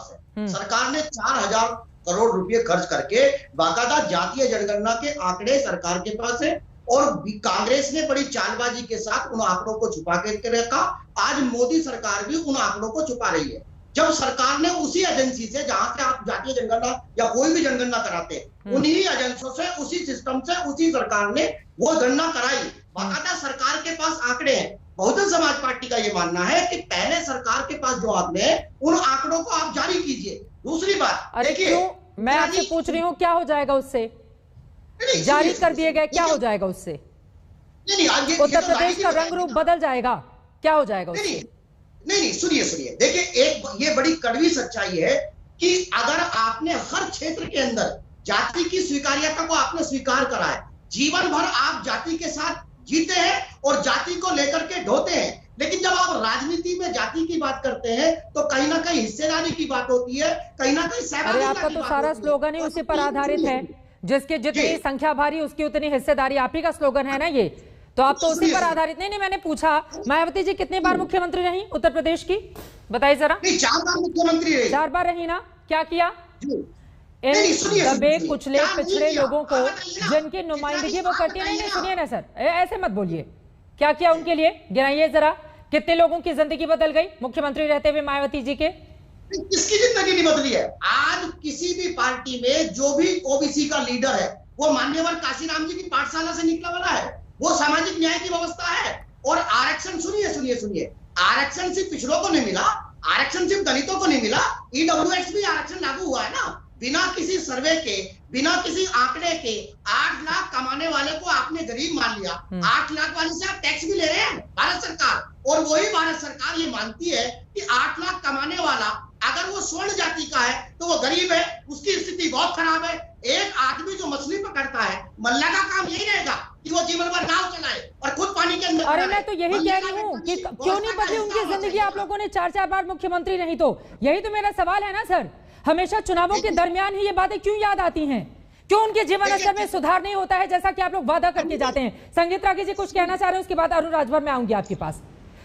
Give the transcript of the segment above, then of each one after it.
है। सरकार ने 4,000 करोड़ रुपए खर्च करके बाकायदा जातीय जनगणना के आंकड़े सरकार के पास है, और कांग्रेस ने बड़ी चालबाजी के साथ उन आंकड़ों को छुपा के रखा। आज मोदी सरकार भी उन आंकड़ों को छुपा रही है। जब सरकार ने उसी एजेंसी से, जहां से आप जातीय जनगणना या कोई भी जनगणना कराते हैं, उन्हीं एजेंसियों से, उसी सिस्टम से, उसी सरकार ने वो गणना कराई। बाकायदा सरकार के पास आंकड़े हैं। बहुजन समाज पार्टी का ये मानना है कि पहले सरकार के पास जो आंकड़े हैं, उन आंकड़ों को आप जारी कीजिए। दूसरी बात, देखिए, मैं आपसे पूछ रही हूँ क्या हो जाएगा उससे? जारी कर दिए गए, क्या हो जाएगा उससे? उत्तर प्रदेश का रंग रूप बदल जाएगा, क्या हो जाएगा उससे? नहीं, सुनिए, देखिए, एक ये बड़ी कड़वी सच्चाई है कि अगर आपने हर क्षेत्र के अंदर जाति की स्वीकार्यता को आपने स्वीकार करा है, जीवन भर आप जाति के साथ जीते हैं और जाति को लेकर के ढोते हैं, लेकिन जब आप राजनीति में जाति की बात करते हैं तो कहीं ना कहीं हिस्सेदारी की बात होती है, कहीं ना कहीं सहभागिता की बात होती है। आपका तो सारा स्लोगन ही उसी पर आधारित है, जिसकी जितनी संख्या भारी उसकी उतनी हिस्सेदारी, आप ही का स्लोगन है ना ये, तो आप तो उसी पर आधारित। नहीं, मैंने पूछा मायावती जी कितनी बार मुख्यमंत्री रही उत्तर प्रदेश की, बताइए जरा। 4 बार मुख्यमंत्री रही। 4 बार रही ना, क्या किया? इन दबे कुचले पिछड़े लोगों को जिनकी नुमाइंदगी वो करती है। नहीं, सुनिए ना सर, ऐसे मत बोलिए। क्या किया उनके लिए, गिनाइए जरा, कितने लोगों की जिंदगी बदल गई मुख्यमंत्री रहते हुए मायावती जी के? किसकी जिंदगी नहीं बदली है? आज किसी भी पार्टी में जो भी ओबीसी का लीडर है, वो मान्यवर काशीराम जी की पाठशाला से निकला वाला है। वो सामाजिक न्याय की व्यवस्था है। और आरक्षण, सुनिए, आरक्षण सिर्फ पिछड़ों को नहीं मिला, आरक्षण सिर्फ दलितों को नहीं मिला, ईडब्ल्यूएस भी आरक्षण लागू हुआ है ना। बिना किसी सर्वे के, बिना किसी आंकड़े के 8 लाख कमाने वाले को आपने गरीब मान लिया। 8 लाख वाले से आप टैक्स भी ले रहे हैं, भारत सरकार। और वही भारत सरकार ये मानती है कि 8 लाख कमाने वाला अगर वो स्वर्ण जाति का है तो वो गरीब है, उसकी स्थिति बहुत खराब है। एक आदमी जो मछली पकड़ता है, मल्ला का काम यही रहेगा कि वो जीवन भर नाव चलाए और खुद पानी के अंदर। अरे मैं तो यही कह रही हूँ कि क्यों नहीं बदली उनकी जिंदगी? आप लोगों ने 4 बार मुख्यमंत्री नहीं, तो यही तो मेरा सवाल है ना सर। हमेशा चुनावों के दरमियान ही ये बातें क्यों याद आती हैं? क्यों उनके जीवन स्तर में सुधार नहीं होता है, जैसा कि आप लोग वादा करके जाते हैं? संगीत रागी जी कुछ कहना चाह रहे हैं, उसके बाद अरुण राजभर में आऊंगी आपके पास।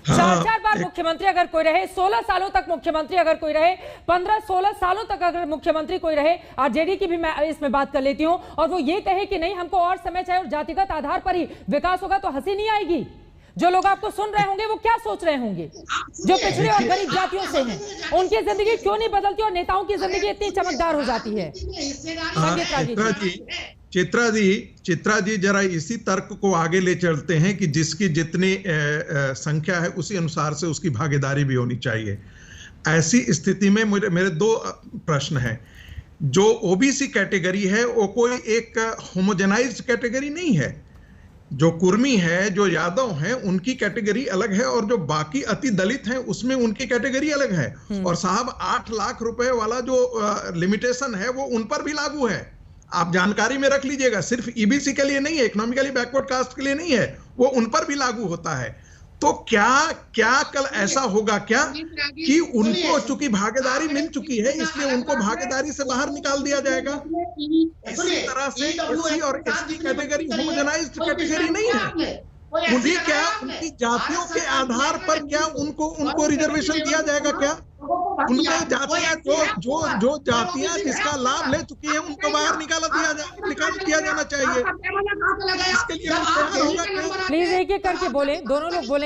4 बार मुख्यमंत्री अगर कोई रहे, 16 सालों तक मुख्यमंत्री अगर कोई रहे, 15-16 सालों तक अगर मुख्यमंत्री कोई रहे, आरजेडी की भी मैं इसमें बात कर लेती हूं, और वो ये कहे कि नहीं हमको और समय चाहिए और जातिगत आधार पर ही विकास होगा, तो हंसी नहीं आएगी? जो लोग आपको सुन रहे होंगे वो क्या सोच रहे होंगे, जो पिछड़े और गरीब जातियों से हैं? उनकी जिंदगी क्यों नहीं बदलती और नेताओं की जिंदगी इतनी चमकदार हो जाती है? चित्रा जी जरा इसी तर्क को आगे ले चलते हैं कि जिसकी जितनी संख्या है उसी अनुसार से उसकी भागीदारी भी होनी चाहिए। ऐसी स्थिति में मेरे 2 प्रश्न हैं। जो ओबीसी कैटेगरी है वो कोई एक होमोजेनाइज्ड कैटेगरी नहीं है। जो कुर्मी है, जो यादव हैं, उनकी कैटेगरी अलग है, और जो बाकी अति दलित हैं उसमें उनकी कैटेगरी अलग है। और साहब 8 लाख रुपए वाला जो लिमिटेशन है वो उन पर भी लागू है। आप जानकारी में रख लीजिएगा, सिर्फ ईबीसी के लिए नहीं है, इकोनॉमिकली बैकवर्ड कास्ट के लिए नहीं है, वो उन पर भी लागू होता है। तो क्या कल ऐसा होगा क्या कि उनको चूंकि भागीदारी मिल चुकी है इसलिए उनको भागीदारी से बाहर निकाल दिया जाएगा? इसी तरह से एससी और एसटी कैटेगरी होमोजेनाइज्ड कैटेगरी नहीं है। उन्हें क्या उनकी जातियों के आधार पर क्या उनको रिजर्वेशन दिया जाएगा? क्या उनके जातियां जो जातियां जिसका लाभ ले चुकी है उनको बाहर निकाल दिया जाना चाहिए? इसके लिए प्लीज एक एक करके बोले, दोनों लोग बोलेंगे।